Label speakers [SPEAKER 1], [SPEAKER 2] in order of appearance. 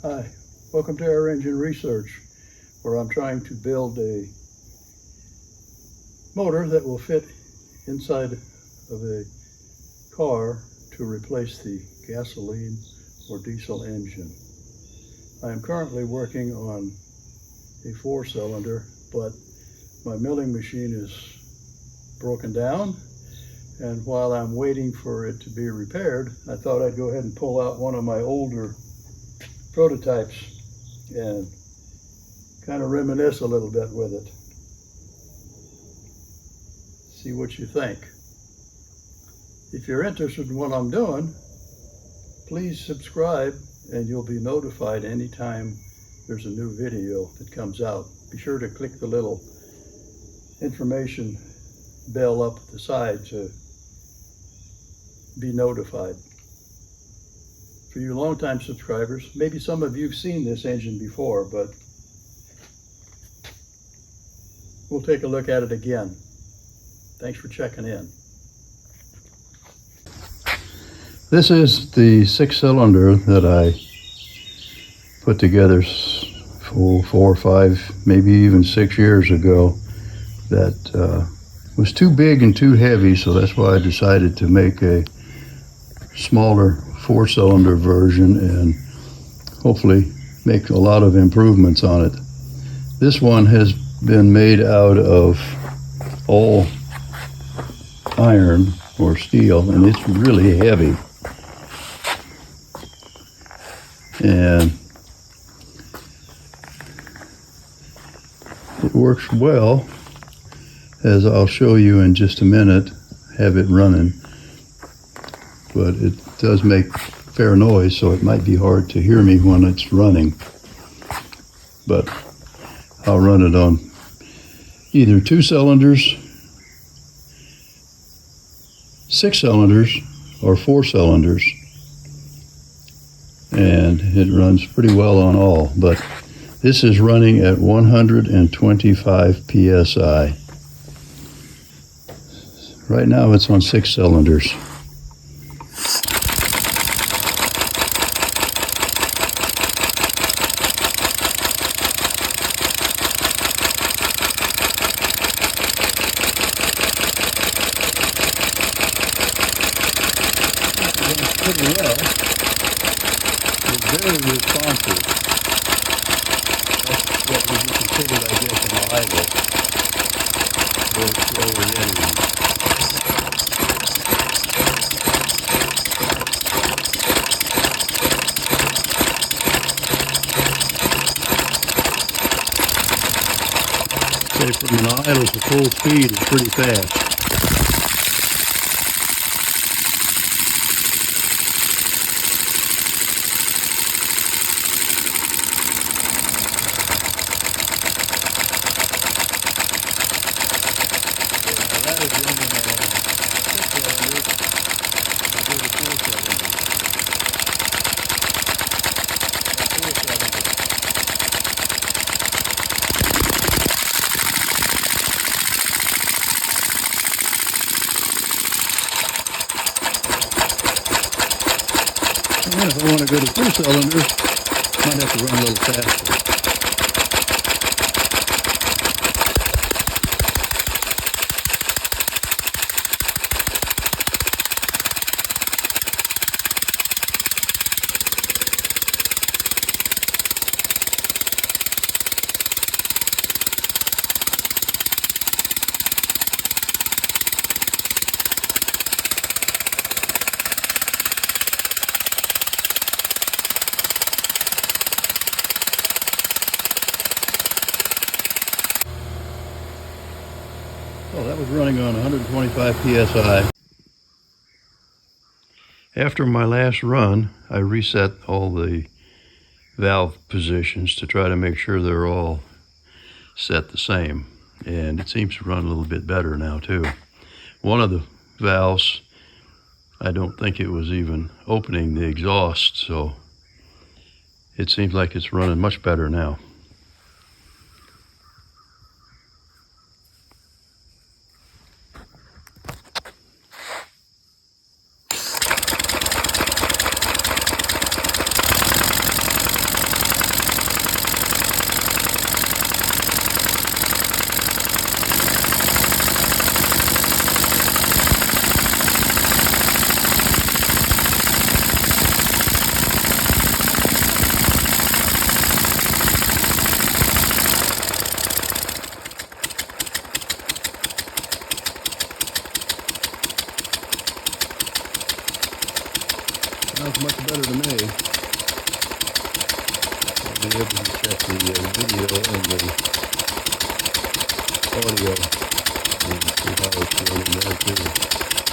[SPEAKER 1] Hi, welcome to Air Engine Research, where I'm trying to build a motor that will fit inside of a car to replace the gasoline or diesel engine. I am currently working on a 4-cylinder, but my milling machine is broken down, and while I'm waiting for it to be repaired, I thought I'd go ahead and pull out one of my older prototypes and kind of reminisce a little bit with it. See what you think. If you're interested in what I'm doing, please subscribe and you'll be notified anytime there's a new video that comes out. Be sure to click the little information bell up at the side to be notified. For you longtime subscribers, maybe some of you have seen this engine before, but we'll take a look at it again. Thanks for checking in. This is the 6-cylinder that I put together 4 or 5, maybe even 6 years ago. That was too big and too heavy, so that's why I decided to make a smaller 4-cylinder version and hopefully make a lot of improvements on it. This one has been made out of all iron or steel, and it's really heavy. And it works well, as I'll show you in just a minute, have it running. But it does make fair noise, so it might be hard to hear me when it's running. But I'll run it on either 2 cylinders, 6 cylinders, or 4 cylinders. And it runs pretty well on all, but this is running at 125 psi. Right now it's on 6 cylinders. Pretty well. It's very responsive. That's what would be considered, I guess, an idle. Very slowly anyway. Say from an idle to full speed is pretty fast. That is running 6 cylinders. I'll do the 4 cylinders. 4 cylinders. And if I want to go to 2 cylinders, I might have to run a little faster. Well, that was running on 125 psi. After my last run, I reset all the valve positions to try to make sure they're all set the same. And it seems to run a little bit better now too. One of the valves, I don't think it was even opening the exhaust, so it seems like it's running much better now. sounds much better to me. I'll be able to check the video and the audio and see how it's doing in there too.